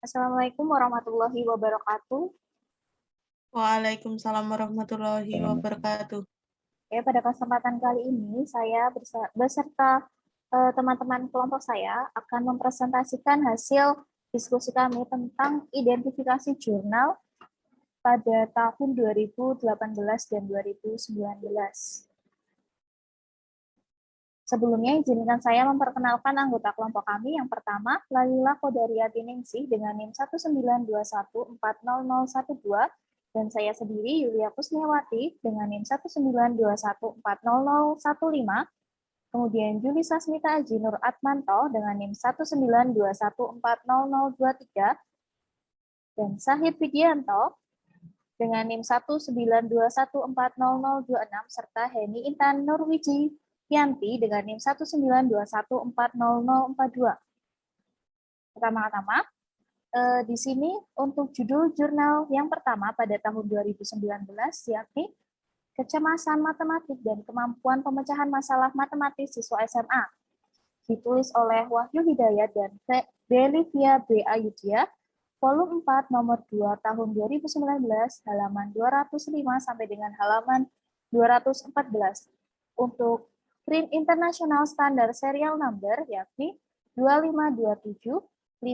Assalamualaikum warahmatullahi wabarakatuh. Waalaikumsalam warahmatullahi wabarakatuh. Ya, pada kesempatan kali ini saya beserta teman-teman kelompok saya akan mempresentasikan hasil diskusi kami tentang identifikasi jurnal pada tahun 2018 dan 2019. Sebelumnya, izinkan saya memperkenalkan anggota kelompok kami. Yang pertama, Lalila Kodariatiningsih dengan NIM 192140012, dan saya sendiri, Yulia Kusniawati, dengan NIM 192140015, kemudian Juli Sasmita Aji Nur Atmanto dengan NIM 192140023, dan Sahid Widianto dengan NIM 192140026, serta Heni Intan Nurwiji Yanti dengan NIM 192140042. Pertama-tama, di sini untuk judul jurnal yang pertama pada tahun 2019, yakni Kecemasan Matematik dan Kemampuan Pemecahan Masalah Matematis Siswa SMA, ditulis oleh Wahyu Hidayat dan Belivia B. Ayudhya, volume 4, nomor 2, tahun 2019, halaman 205 sampai dengan halaman 214. Untuk print internasional standar serial number, yakni 25275615.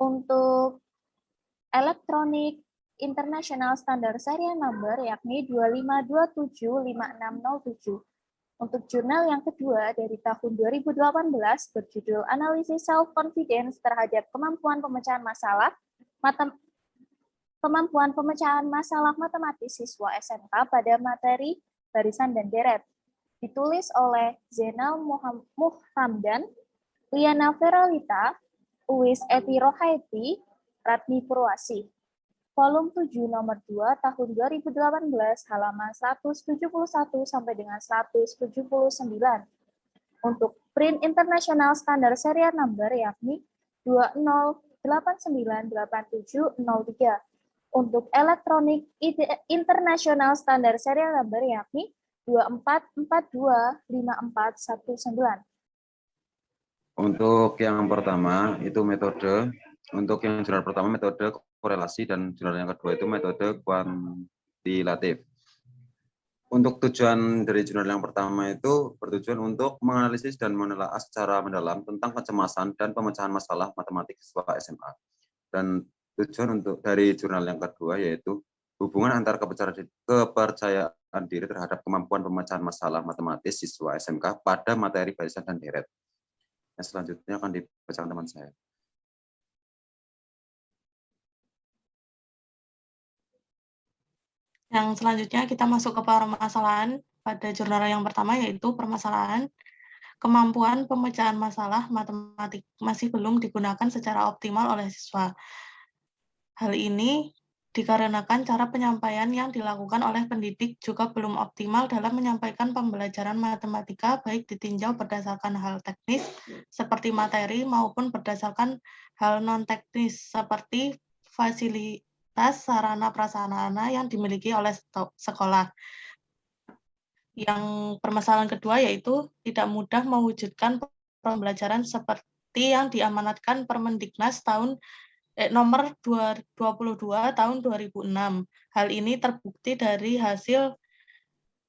Untuk elektronik internasional standar serial number, yakni 25275607. Untuk jurnal yang kedua dari tahun 2018 berjudul Analisis Self-Confidence terhadap Kemampuan Pemecahan Masalah Matematis Siswa SMK pada materi barisan dan deret. Ditulis oleh Zainal Muhamdan, Liana Feralita, Uwis Eti Rohaiti, Ratni Purwasi. Volume 7 nomor 2 tahun 2018 halaman 171 sampai dengan 179. Untuk print internasional standar serial number yakni 20898703. Untuk elektronik internasional standar serial number yakni 24425419. Untuk yang pertama itu metode, untuk yang jurnal pertama metode korelasi dan jurnal yang kedua itu metode kuantitatif. Untuk tujuan dari jurnal yang pertama itu bertujuan untuk menganalisis dan menelaah secara mendalam tentang kecemasan dan pemecahan masalah matematik siswa SMA. Dan tujuan untuk dari jurnal yang kedua yaitu hubungan antara kepercayaan diri terhadap kemampuan pemecahan masalah matematis siswa SMK pada materi barisan dan deret. Yang selanjutnya akan dibacakan teman saya. Yang selanjutnya kita masuk ke permasalahan pada jurnal yang pertama, yaitu permasalahan kemampuan pemecahan masalah matematik masih belum digunakan secara optimal oleh siswa. Hal ini dikarenakan cara penyampaian yang dilakukan oleh pendidik juga belum optimal dalam menyampaikan pembelajaran matematika, baik ditinjau berdasarkan hal teknis seperti materi maupun berdasarkan hal non-teknis seperti fasilitas sarana prasarana yang dimiliki oleh sekolah. Yang permasalahan kedua yaitu tidak mudah mewujudkan pembelajaran seperti yang diamanatkan Permendiknas nomor 22 tahun 2006. Hal ini terbukti dari hasil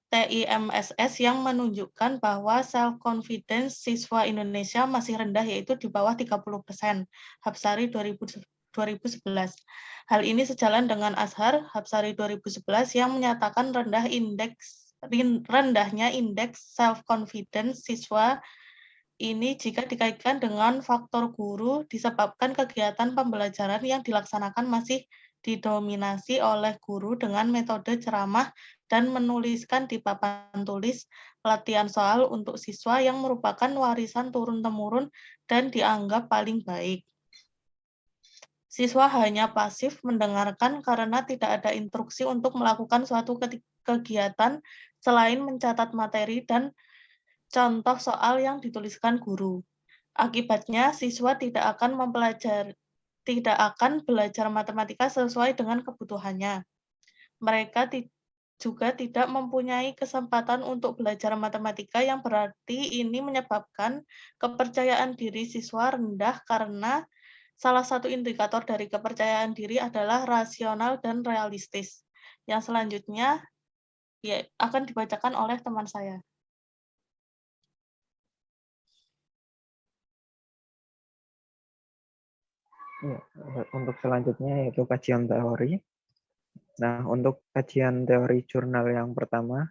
TIMSS yang menunjukkan bahwa self-confidence siswa Indonesia masih rendah, yaitu di bawah 30%, Hapsari 2011. Hal ini sejalan dengan Azhar, Hapsari 2011, yang menyatakan rendahnya indeks self-confidence siswa ini jika dikaitkan dengan faktor guru disebabkan kegiatan pembelajaran yang dilaksanakan masih didominasi oleh guru dengan metode ceramah dan menuliskan di papan tulis latihan soal untuk siswa yang merupakan warisan turun-temurun dan dianggap paling baik. Siswa hanya pasif mendengarkan karena tidak ada instruksi untuk melakukan suatu kegiatan selain mencatat materi dan contoh soal yang dituliskan guru. Akibatnya, siswa tidak akan belajar matematika sesuai dengan kebutuhannya. Mereka juga tidak mempunyai kesempatan untuk belajar matematika, yang berarti ini menyebabkan kepercayaan diri siswa rendah karena salah satu indikator dari kepercayaan diri adalah rasional dan realistis. Yang selanjutnya ya, akan dibacakan oleh teman saya. Ya, untuk selanjutnya yaitu kajian teori. Nah, untuk kajian teori jurnal yang pertama,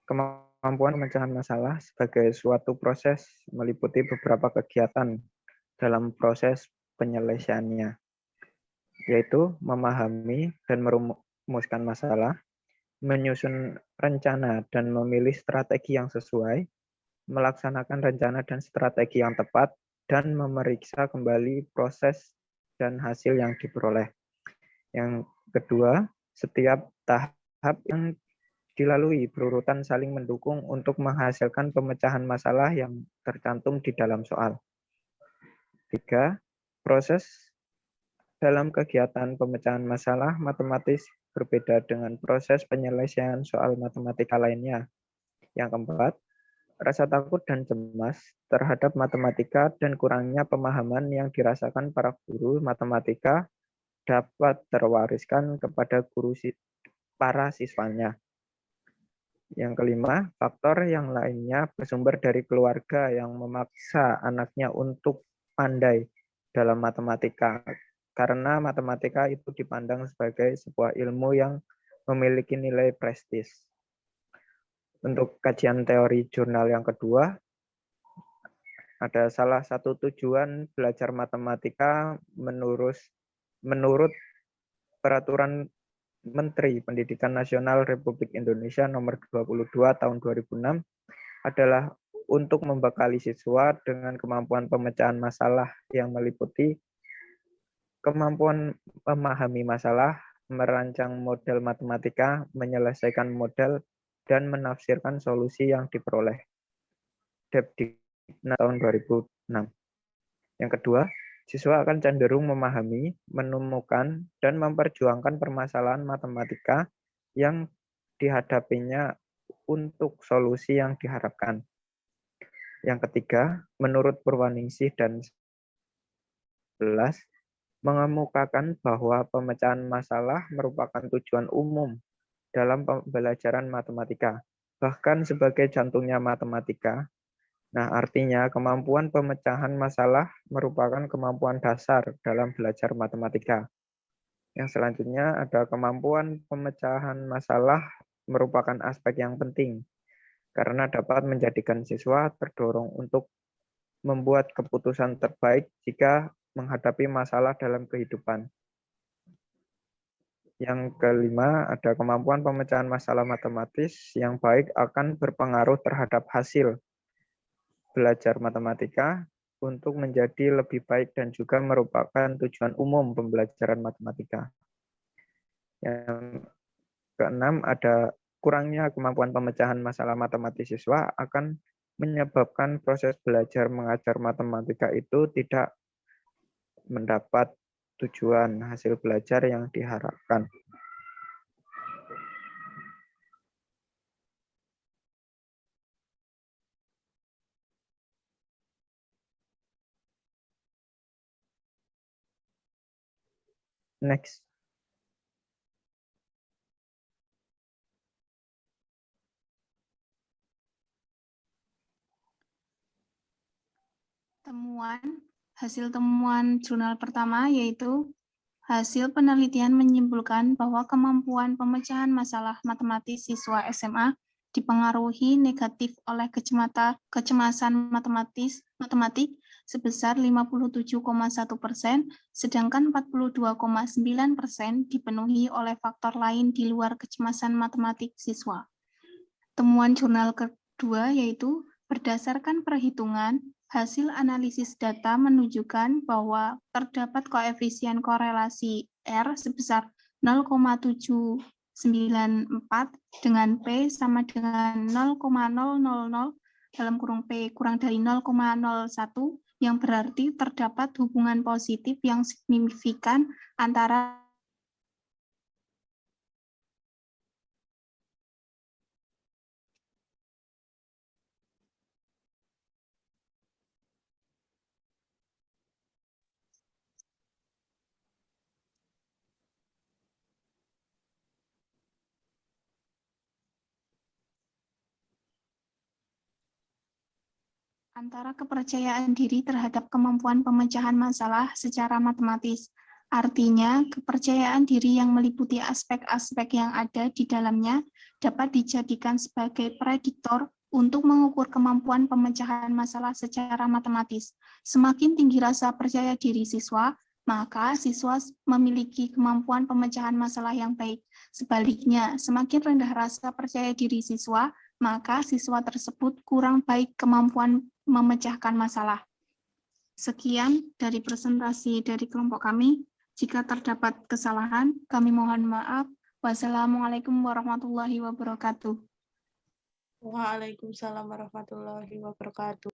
kemampuan pemecahan masalah sebagai suatu proses meliputi beberapa kegiatan dalam proses penyelesaiannya, yaitu memahami dan merumuskan masalah, menyusun rencana dan memilih strategi yang sesuai, melaksanakan rencana dan strategi yang tepat, dan memeriksa kembali proses dan hasil yang diperoleh. Yang kedua, setiap tahap yang dilalui berurutan saling mendukung untuk menghasilkan pemecahan masalah yang tercantum di dalam soal. 3. Proses dalam kegiatan pemecahan masalah matematis berbeda dengan proses penyelesaian soal matematika lainnya. Yang keempat, rasa takut dan cemas terhadap matematika dan kurangnya pemahaman yang dirasakan para guru matematika dapat terwariskan kepada para siswanya. Yang kelima, faktor yang lainnya bersumber dari keluarga yang memaksa anaknya untuk pandai dalam matematika, karena matematika itu dipandang sebagai sebuah ilmu yang memiliki nilai prestis. Untuk kajian teori jurnal yang kedua, ada salah satu tujuan belajar matematika menurut Peraturan Menteri Pendidikan Nasional Republik Indonesia Nomor 22 Tahun 2006 adalah untuk membekali siswa dengan kemampuan pemecahan masalah yang meliputi kemampuan memahami masalah, merancang model matematika, menyelesaikan model, dan menafsirkan solusi yang diperoleh. Depdiknas tahun 2006. Yang kedua, siswa akan cenderung memahami, menemukan, dan memperjuangkan permasalahan matematika yang dihadapinya untuk solusi yang diharapkan. Yang ketiga, menurut Purwaningsih dan 11, mengemukakan bahwa pemecahan masalah merupakan tujuan umum dalam pembelajaran matematika, bahkan sebagai jantungnya matematika. Nah, artinya kemampuan pemecahan masalah merupakan kemampuan dasar dalam belajar matematika. Yang selanjutnya ada kemampuan pemecahan masalah merupakan aspek yang penting karena dapat menjadikan siswa terdorong untuk membuat keputusan terbaik jika menghadapi masalah dalam kehidupan. Yang kelima, ada kemampuan pemecahan masalah matematis yang baik akan berpengaruh terhadap hasil belajar matematika untuk menjadi lebih baik dan juga merupakan tujuan umum pembelajaran matematika. Yang keenam, ada kurangnya kemampuan pemecahan masalah matematis siswa akan menyebabkan proses belajar mengajar matematika itu tidak mendapat tujuan hasil belajar yang diharapkan. Next. Hasil temuan jurnal pertama yaitu hasil penelitian menyimpulkan bahwa kemampuan pemecahan masalah matematis siswa SMA dipengaruhi negatif oleh kecemasan matematik sebesar 57,1%, sedangkan 42,9% dipenuhi oleh faktor lain di luar kecemasan matematik siswa. Temuan jurnal kedua yaitu berdasarkan perhitungan, hasil analisis data menunjukkan bahwa terdapat koefisien korelasi R sebesar 0,794 dengan P sama dengan 0,000 dalam kurung P kurang dari 0,01 yang berarti terdapat hubungan positif yang signifikan antara antara kepercayaan diri terhadap kemampuan pemecahan masalah secara matematis. Artinya, kepercayaan diri yang meliputi aspek-aspek yang ada di dalamnya dapat dijadikan sebagai prediktor untuk mengukur kemampuan pemecahan masalah secara matematis. Semakin tinggi rasa percaya diri siswa, maka siswa memiliki kemampuan pemecahan masalah yang baik. Sebaliknya, semakin rendah rasa percaya diri siswa, maka siswa tersebut kurang baik kemampuan memecahkan masalah. Sekian dari presentasi dari kelompok kami. Jika terdapat kesalahan, kami mohon maaf. Wassalamualaikum warahmatullahi wabarakatuh. Waalaikumsalam warahmatullahi wabarakatuh.